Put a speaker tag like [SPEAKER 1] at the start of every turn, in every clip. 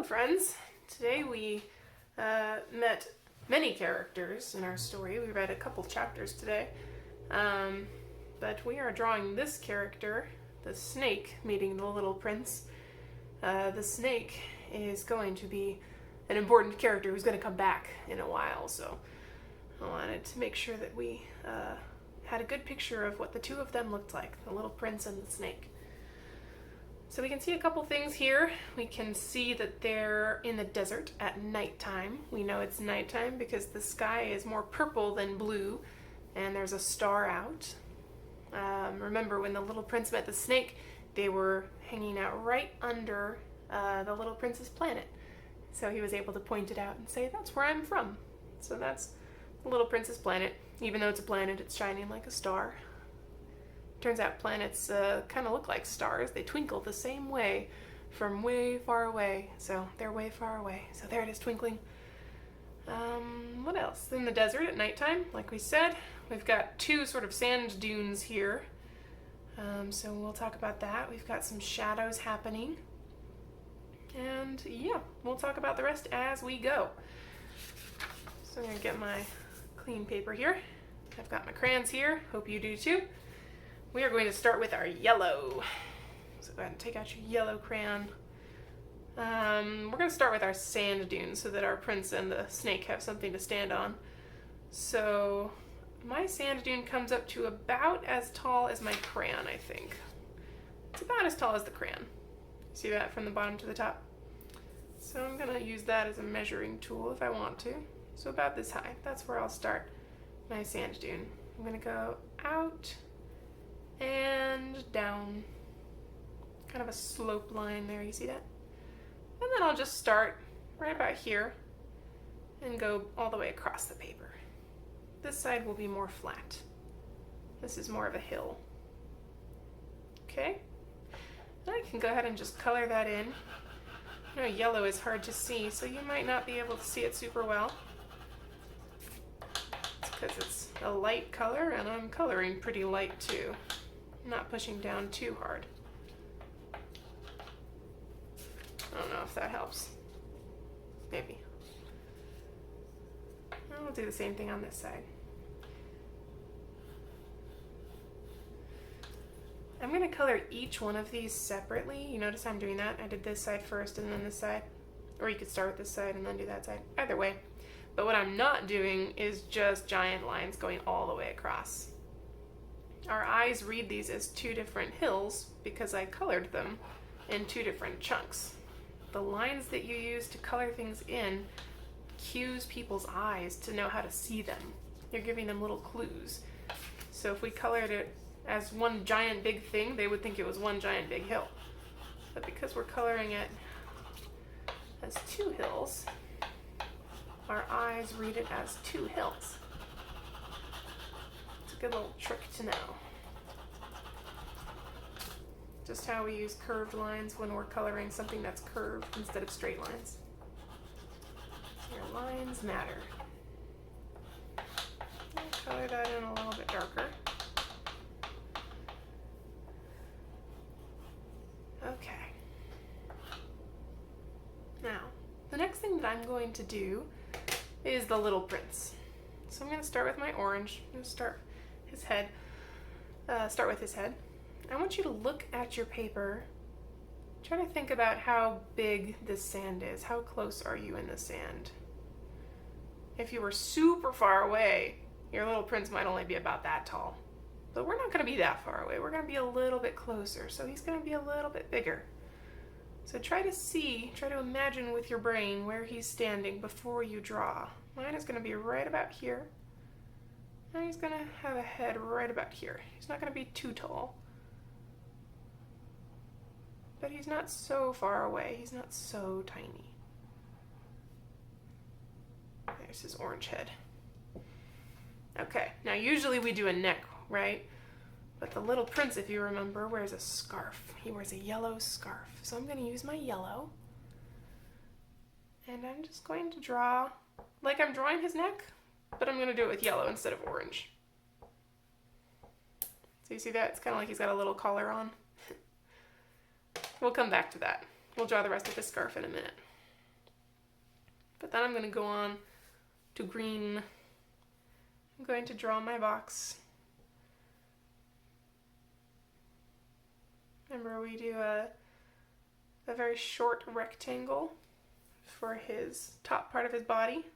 [SPEAKER 1] friends. Today we met many characters in our story. We read a couple chapters today. But we are drawing this character, the snake, meeting the little prince. The snake is going to be an important character who's going to come back in a while, so I wanted to make sure that we had a good picture of what the two of them looked like, the little prince and the snake. So we can see a couple things here. We can see that they're in the desert at nighttime. We know it's nighttime because the sky is more purple than blue, and there's a star out. Remember when the little prince met the snake, they were hanging out right under the little prince's planet. So he was able to point it out and say, that's where I'm from. So that's the little prince's planet. Even though it's a planet, it's shining like a star. Turns out planets kind of look like stars. They twinkle the same way from way far away. So they're way far away. So there it is twinkling. What else? In the desert at nighttime, like we said, we've got two sort of sand dunes here. So we'll talk about that. We've got some shadows happening. And yeah, we'll talk about the rest as we go. So I'm going to get my clean paper here. I've got my crayons here. Hope you do too. We are going to start with our yellow. So go ahead and take out your yellow crayon. We're going to start with our sand dunes so that our prince and the snake have something to stand on. So my sand dune comes up to about as tall as my crayon, I think. It's about as tall as the crayon. See that from the bottom to the top? So I'm going to use that as a measuring tool if I want to. So about this high. That's where I'll start my sand dune. I'm going to go out and down. Kind of a slope line there, you see that? And then I'll just start right about here and go all the way across the paper. This side will be more flat. This is more of a hill. Okay? I can go ahead and just color that in. You know, yellow is hard to see, so you might not be able to see it super well. It's because it's a light color, and I'm coloring pretty light too. I'm not pushing down too hard. I don't know if that helps. Maybe. I'll do the same thing on this side. I'm going to color each one of these separately. You notice I'm doing that? I did this side first and then this side. Or you could start with this side and then do that side. Either way. But what I'm not doing is just giant lines going all the way across. Our eyes read these as two different hills because I colored them in two different chunks. The lines that you use to color things in cues people's eyes to know how to see them. You're giving them little clues. So if we colored it as one giant big thing, they would think it was one giant big hill. But because we're coloring it as two hills, our eyes read it as two hills. It's a good little trick to know. Just how we use curved lines when we're coloring something that's curved instead of straight lines. Your lines matter. I'll color that in a little bit darker. Okay. Now, the next thing that I'm going to do is the little prince. So I'm going to start with my orange. I'm going to start his head. Start with his head. I want you to look at your paper. Try to think about how big this sand is. How close are you in the sand? If you were super far away, your little prince might only be about that tall. But we're not going to be that far away. We're going to be a little bit closer. So he's going to be a little bit bigger. So try to imagine with your brain where he's standing before you draw. Mine is going to be right about here. And he's going to have a head right about here. He's not going to be too tall. But he's not so far away. He's not so tiny. There's his orange head. Okay, now usually we do a neck, right? But the little prince, if you remember, wears a scarf. He wears a yellow scarf. So I'm going to use my yellow. And I'm just going to draw like I'm drawing his neck, but I'm going to do it with yellow instead of orange. So you see that? It's kind of like he's got a little collar on. We'll come back to that. We'll draw the rest of his scarf in a minute. But then I'm going to go on to green. I'm going to draw my box. Remember, we do a very short rectangle for his top part of his body.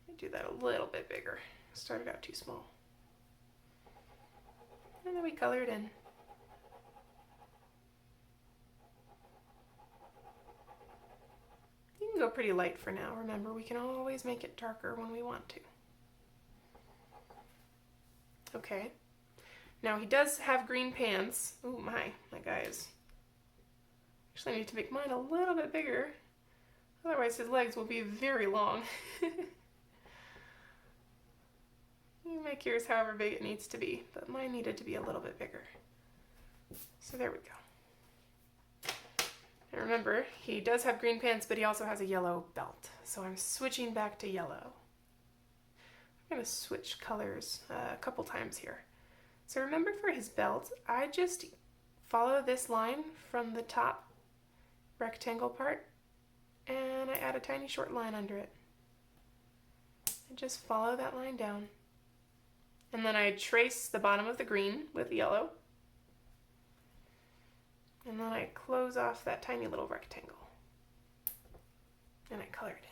[SPEAKER 1] I do that a little bit bigger. Started out too small. And then we color it in. You can go pretty light for now. Remember, we can always make it darker when we want to. Okay. Now he does have green pants. Ooh, my guys. Actually, I need to make mine a little bit bigger. Otherwise, his legs will be very long. You make yours however big it needs to be, but mine needed to be a little bit bigger. So there we go. And remember, he does have green pants, but he also has a yellow belt. So I'm switching back to yellow. I'm going to switch colors a couple times here. So remember, for his belt, I just follow this line from the top rectangle part, and I add a tiny short line under it. And just follow that line down. And then I trace the bottom of the green with yellow. And then I close off that tiny little rectangle. And I color it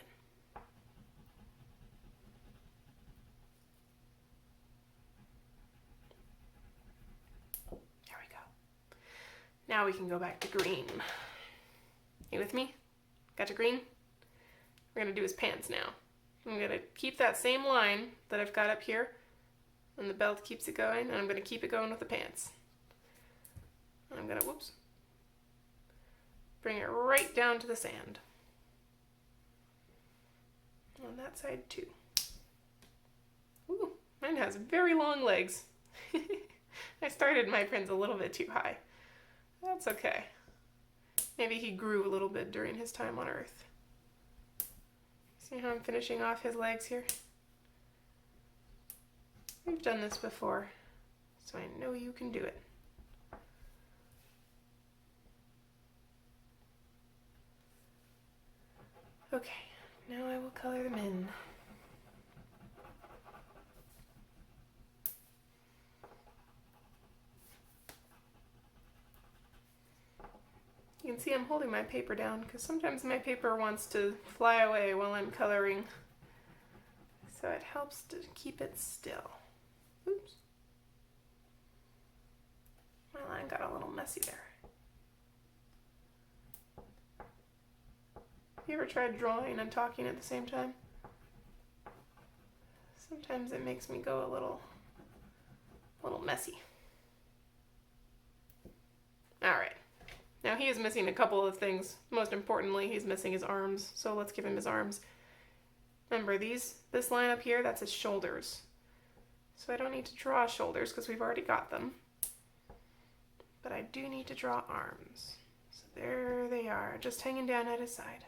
[SPEAKER 1] in. There we go. Now we can go back to green. You with me? Got your green? We're going to do his pants now. I'm going to keep that same line that I've got up here. And the belt keeps it going, and I'm going to keep it going with the pants. And I'm going to, whoops, bring it right down to the sand. On that side too. Ooh, mine has very long legs. I started my prints a little bit too high. That's okay. Maybe he grew a little bit during his time on Earth. See how I'm finishing off his legs here? We've done this before, so I know you can do it. Okay, now I will color them in. You can see I'm holding my paper down because sometimes my paper wants to fly away while I'm coloring. So it helps to keep it still. Oops. My line got a little messy there. Have you ever tried drawing and talking at the same time? Sometimes it makes me go a little messy. Alright. Now he is missing a couple of things. Most importantly, he's missing his arms. So let's give him his arms. Remember, this line up here, that's his shoulders. So I don't need to draw shoulders because we've already got them. But I do need to draw arms. So there they are, just hanging down at his side.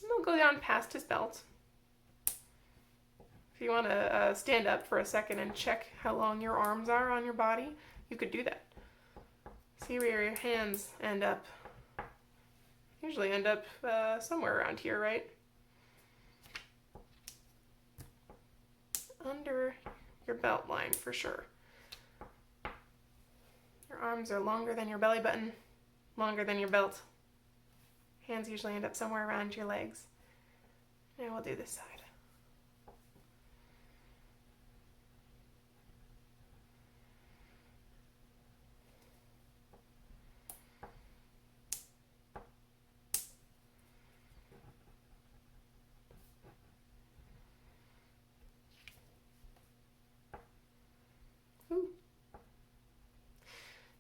[SPEAKER 1] And they'll go down past his belt. If you want to stand up for a second and check how long your arms are on your body, you could do that. See where your hands end up. Usually end up somewhere around here, right? Under your belt line for sure. Your arms are longer than your belly button, longer than your belt. Hands usually end up somewhere around your legs. And we'll do this side.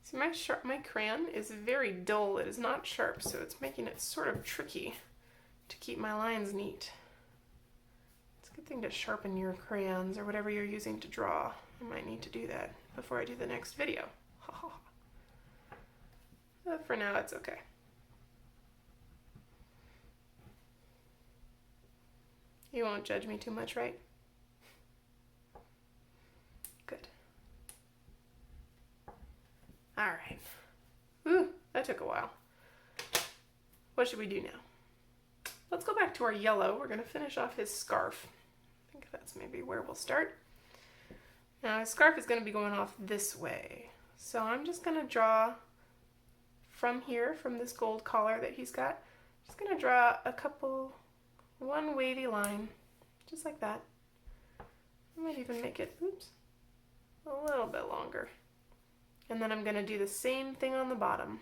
[SPEAKER 1] See, my crayon is very dull. It is not sharp, so it's making it sort of tricky to keep my lines neat. It's a good thing to sharpen your crayons or whatever you're using to draw. I might need to do that before I do the next video. But for now, it's okay. You won't judge me too much, right? Good. All right. Ooh, that took a while. What should we do now? Let's go back to our yellow. We're going to finish off his scarf. I think that's maybe where we'll start. Now his scarf is going to be going off this way. So I'm just going to draw from here, from this gold collar that he's got, just going to draw one wavy line, just like that. I might even make it, a little bit longer. And then I'm going to do the same thing on the bottom,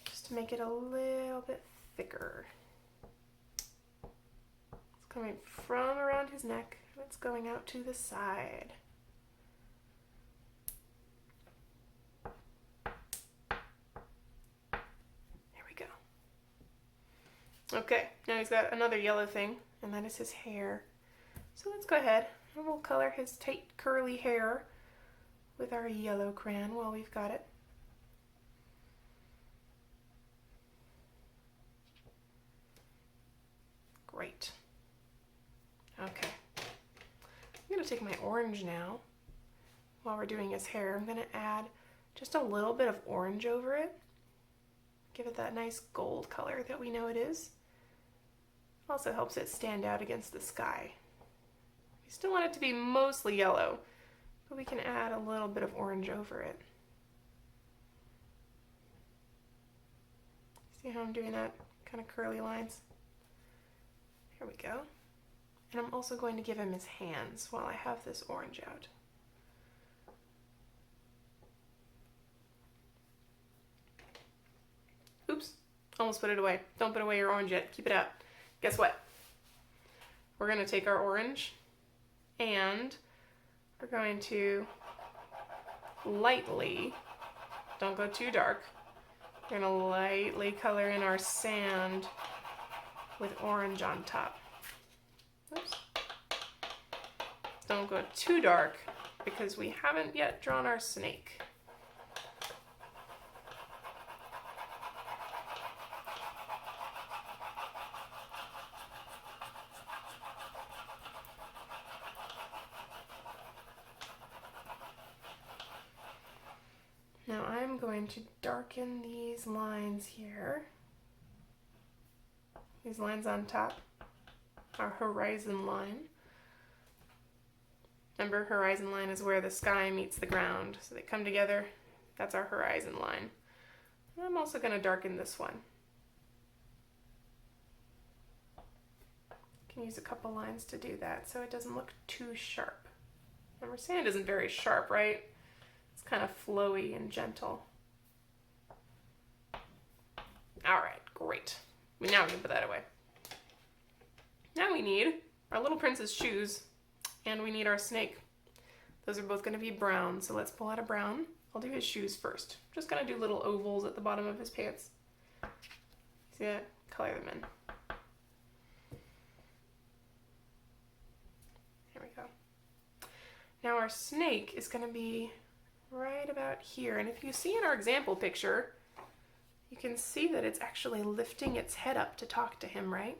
[SPEAKER 1] just to make it a little bit thicker. It's coming from around his neck, and it's going out to the side. There we go. Okay, now he's got another yellow thing, and that is his hair. So let's go ahead and we'll color his tight curly hair with our yellow crayon while we've got it. Great. Okay. I'm going to take my orange now. While we're doing his hair, I'm going to add just a little bit of orange over it. Give it that nice gold color that we know it is. Also helps it stand out against the sky. We still want it to be mostly yellow, but we can add a little bit of orange over it. See how I'm doing that? Kind of curly lines. Here we go. And I'm also going to give him his hands while I have this orange out. Oops, almost put it away. Don't put away your orange yet. Keep it out. Guess what? We're going to take our orange and we're going to lightly, don't go too dark, we're going to lightly color in our sand with orange on top. Oops. Don't go too dark because we haven't yet drawn our snake. Now I'm going to darken these lines here. These lines on top, our horizon line. Remember, horizon line is where the sky meets the ground. So they come together, that's our horizon line. And I'm also going to darken this one. You can use a couple lines to do that so it doesn't look too sharp. Remember, sand isn't very sharp, right? It's kind of flowy and gentle. All right, great. Now we can put that away. Now we need our little prince's shoes, and we need our snake. Those are both going to be brown, so let's pull out a brown. I'll do his shoes first. Just going to do little ovals at the bottom of his pants. See that? Color them in. There we go. Now our snake is going to be right about here, and if you see in our example picture, you can see that it's actually lifting its head up to talk to him, right?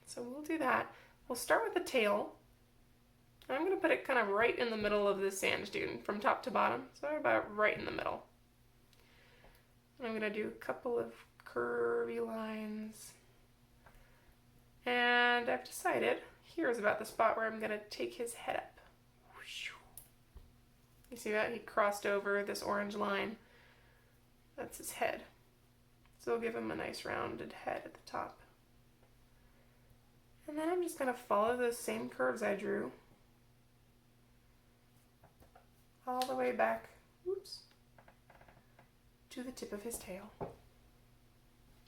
[SPEAKER 1] So we'll do that. We'll start with the tail. I'm going to put it kind of right in the middle of this sand dune from top to bottom, so about right in the middle. And I'm going to do a couple of curvy lines. And I've decided here's about the spot where I'm going to take his head up. You see that? He crossed over this orange line. That's his head. So we'll give him a nice rounded head at the top. And then I'm just going to follow those same curves I drew all the way back, to the tip of his tail.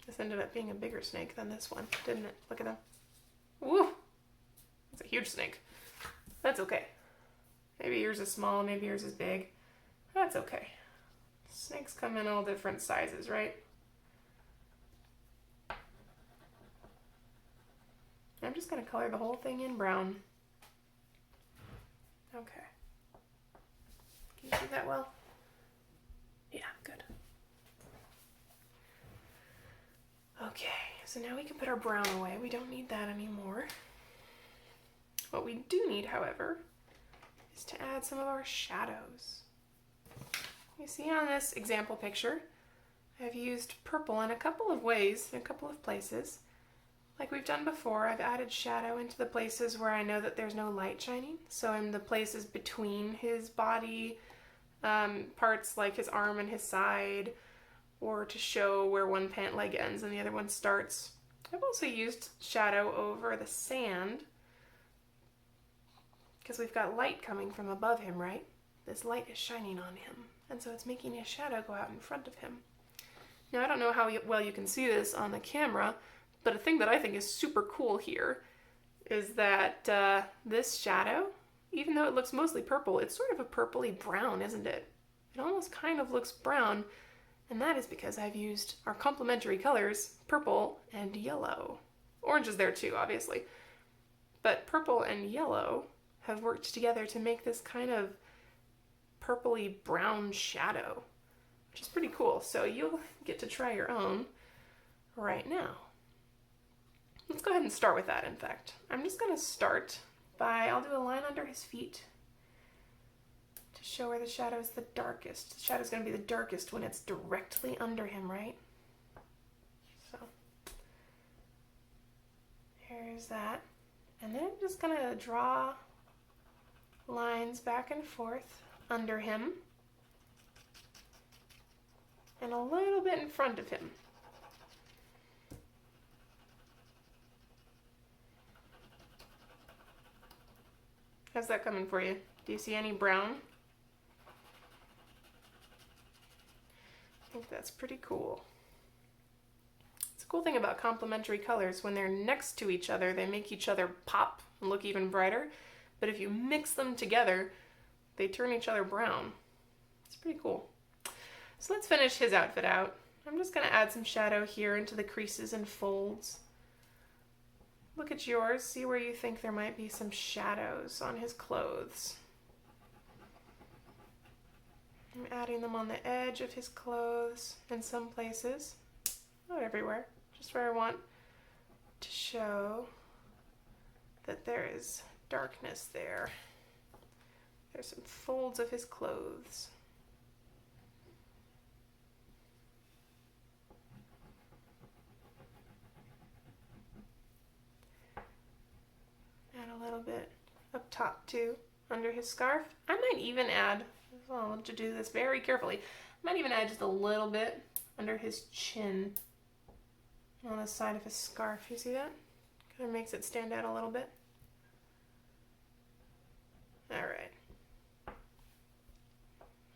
[SPEAKER 1] This ended up being a bigger snake than this one, didn't it? Look at him. Woo! It's a huge snake. That's okay. Maybe yours is small, maybe yours is big. That's okay. Snakes come in all different sizes, right? I'm just going to color the whole thing in brown. Okay. Can you see that well? Yeah, good. Okay, so now we can put our brown away. We don't need that anymore. What we do need, however, is to add some of our shadows. You see on this example picture, I've used purple in a couple of ways, in a couple of places. Like we've done before, I've added shadow into the places where I know that there's no light shining. So in the places between his body parts, like his arm and his side, or to show where one pant leg ends and the other one starts. I've also used shadow over the sand because we've got light coming from above him, right? This light is shining on him, and so it's making his shadow go out in front of him. Now, I don't know how well you can see this on the camera, but a thing that I think is super cool here is that this shadow, even though it looks mostly purple, it's sort of a purpley brown, isn't it? It almost kind of looks brown, and that is because I've used our complementary colors, purple and yellow. Orange is there too, obviously. But purple and yellow have worked together to make this kind of purpley brown shadow, which is pretty cool. So you'll get to try your own right now. Let's go ahead and start with that, in fact. I'm just going to start by, I'll do a line under his feet to show where the shadow is the darkest. The shadow is going to be the darkest when it's directly under him, right? So here's that. And then I'm just going to draw lines back and forth under him and a little bit in front of him. How's that coming for you? Do you see any brown? I think that's pretty cool. It's a cool thing about complementary colors. When they're next to each other, they make each other pop and look even brighter. But if you mix them together, they turn each other brown. It's pretty cool. So let's finish his outfit out. I'm just going to add some shadow here into the creases and folds. Look at yours. See where you think there might be some shadows on his clothes. I'm adding them on the edge of his clothes in some places. Not everywhere. Just where I want to show that there is darkness there. There's some folds of his clothes. Add a little bit up top too, under his scarf. I might even add, well, I want to do this very carefully, I might even add just a little bit under his chin on the side of his scarf. You see that? Kind of makes it stand out a little bit. All right.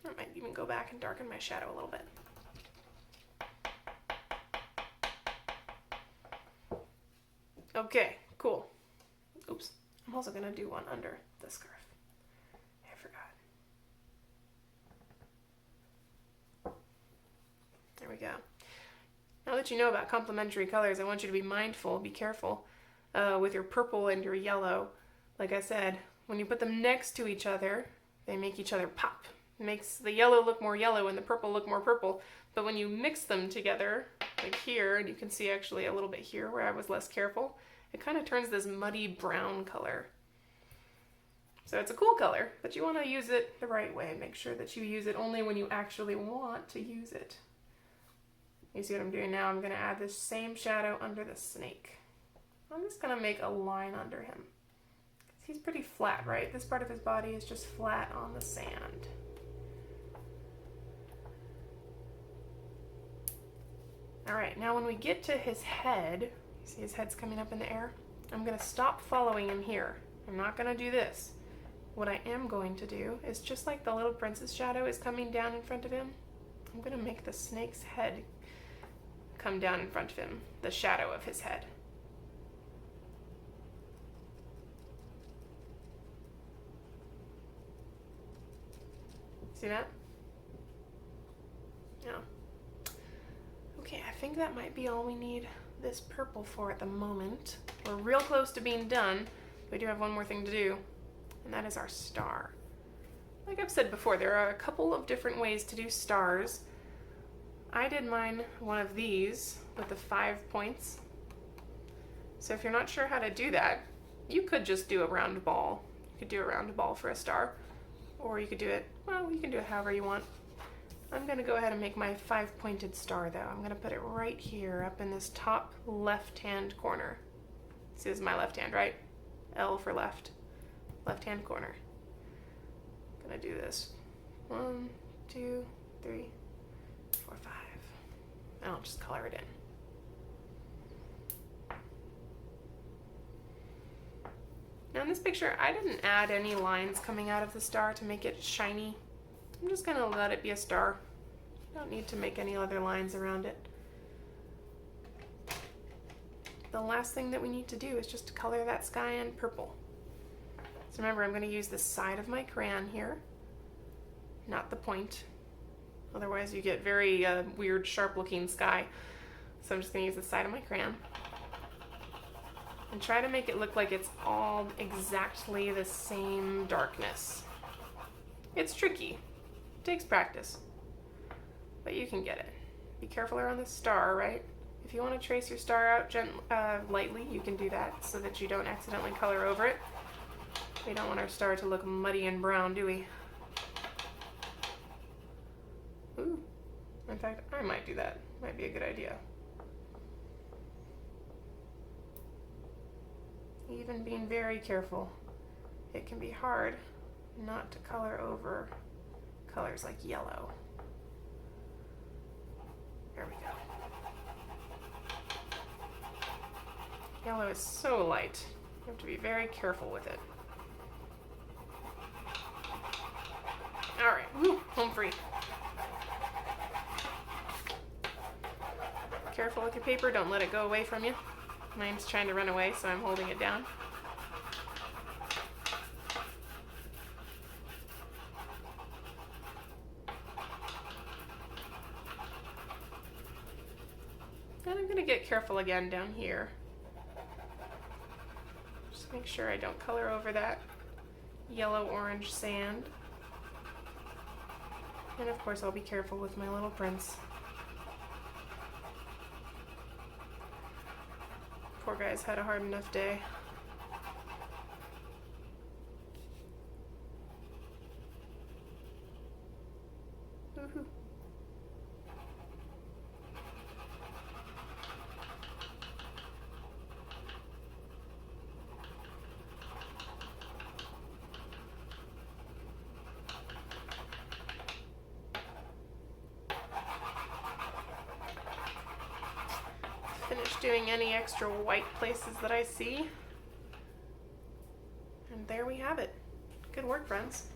[SPEAKER 1] I might even go back and darken my shadow a little bit. Okay, cool. Oops. I'm also going to do one under the scarf. I forgot. There we go. Now that you know about complementary colors, I want you to be mindful, be careful with your purple and your yellow. Like I said, when you put them next to each other, they make each other pop. It makes the yellow look more yellow and the purple look more purple. But when you mix them together, like here, and you can see actually a little bit here where I was less careful, it kind of turns this muddy brown color. So it's a cool color, but you want to use it the right way. Make sure that you use it only when you actually want to use it. You see what I'm doing now? I'm going to add this same shadow under the snake. I'm just going to make a line under him. He's pretty flat, right? This part of his body is just flat on the sand. All right, now when we get to his head, you see his head's coming up in the air? I'm going to stop following him here. I'm not going to do this. What I am going to do is, just like the little princess shadow is coming down in front of him, I'm going to make the snake's head come down in front of him, the shadow of his head. See that? Yeah. Okay, I think that might be all we need this purple for at the moment. We're real close to being done. We do have one more thing to do, and that is our star. Like I've said before, there are a couple of different ways to do stars. I did mine one of these with the 5 points. So if you're not sure how to do that, you could just do a round ball. You could do a round ball for a star. Or you could do it, well, you can do it however you want. I'm going to go ahead and make my 5-pointed star though. I'm going to put it right here up in this top left-hand corner. See, this is my left hand, right? L for left. Left-hand corner. I'm going to do this. 1, 2, 3, 4, 5. And I'll just color it in. Now in this picture, I didn't add any lines coming out of the star to make it shiny. I'm just gonna let it be a star. Don't need to make any other lines around it. The last thing that we need to do is just to color that sky in purple. So remember, I'm gonna use the side of my crayon here, not the point. Otherwise you get very weird, sharp looking sky. So I'm just gonna use the side of my crayon. And try to make it look like it's all exactly the same darkness. It's tricky. It takes practice. But you can get it. Be careful around the star, right? If you want to trace your star out lightly, you can do that so that you don't accidentally color over it. We don't want our star to look muddy and brown, do we? Ooh. In fact, I might do that. Might be a good idea. Even being very careful, it can be hard not to color over colors like yellow. There we go. Yellow is so light. You have to be very careful with it. All right, woo, home free. Careful with your paper, don't let it go away from you. Mine's trying to run away, so I'm holding it down. And I'm going to get careful again down here. Just make sure I don't color over that yellow-orange sand. And of course I'll be careful with my little prince. Poor guy's had a hard enough day. Woohoo. Finish doing any extra white places that I see. And there we have it. Good work, friends.